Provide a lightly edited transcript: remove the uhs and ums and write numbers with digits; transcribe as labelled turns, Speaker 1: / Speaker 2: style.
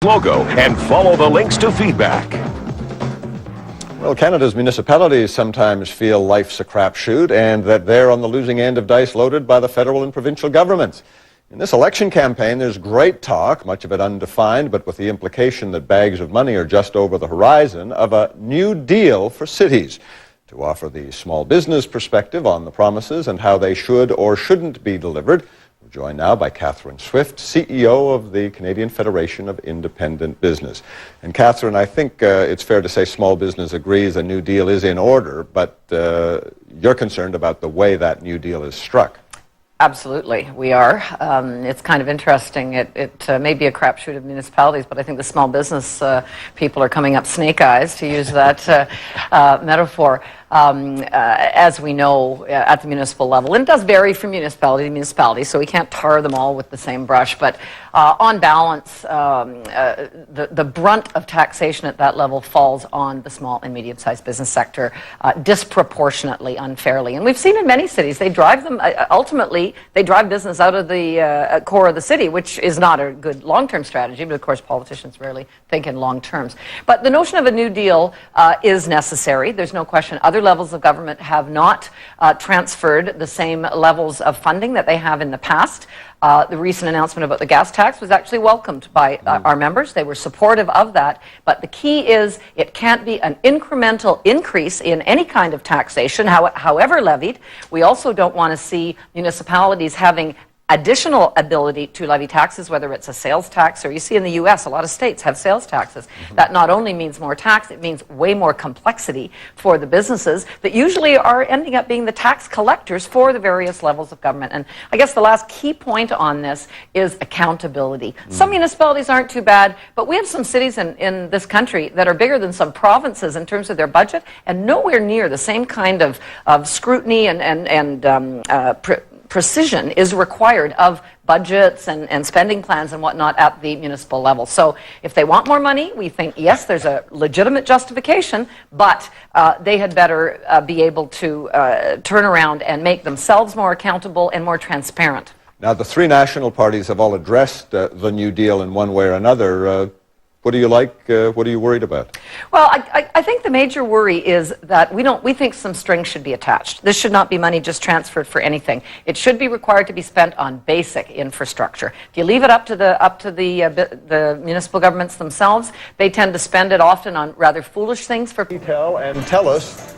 Speaker 1: logo and follow the links to feedback.
Speaker 2: Well, Canada's municipalities sometimes feel life's a crapshoot and that they're on the losing end of dice loaded by the federal and provincial governments. In this election campaign, there's great talk, much of it undefined, but with the implication that bags of money are just over the horizon, of a new deal for cities to offer the small business perspective on the promises and how they should or shouldn't be delivered. We're joined now by Catherine Swift, CEO of the Canadian Federation of Independent Business. And Catherine, I think it's fair to say small business agrees a new deal is in order, but you're concerned about the way that new deal is struck.
Speaker 3: Absolutely, we are. It's kind of interesting. It may be a crapshoot of municipalities, but I think the small business people are coming up snake eyes, to use that metaphor. As we know, at the municipal level, and it does vary from municipality to municipality, so we can't tar them all with the same brush, but on balance, the brunt of taxation at that level falls on the small and medium-sized business sector disproportionately unfairly. And we've seen in many cities, they drive them, ultimately, they drive business out of the core of the city, which is not a good long-term strategy, but of course politicians rarely think in long terms. But the notion of a new deal is necessary, there's no question. Other levels of government have not transferred the same levels of funding that they have in the past. The recent announcement about the gas tax was actually welcomed by our members. They were supportive of that. But the key is it can't be an incremental increase in any kind of taxation, however levied. We also don't want to see municipalities having additional ability to levy taxes, whether it's a sales tax, or you see in the U.S. a lot of states have sales taxes. That not only means more tax, it means way more complexity for the businesses that usually are ending up being the tax collectors for the various levels of government. And I guess the last key point on this is accountability. Some municipalities aren't too bad, but we have some cities in this country that are bigger than some provinces in terms of their budget, and nowhere near the same kind of scrutiny and precision is required of budgets and spending plans and whatnot at the municipal level. So if they want more money, we think, yes, there's a legitimate justification, but they had better be able to turn around and make themselves more accountable and more transparent.
Speaker 2: Now, the three national parties have all addressed the New Deal in one way or another. What do you like? What are you worried about?
Speaker 3: Well, I think the major worry is that we think some strings should be attached. This should not be money just transferred for anything. It should be required to be spent on basic infrastructure. If you leave it up to the municipal governments themselves, they tend to spend it often on rather foolish things for
Speaker 2: Tell us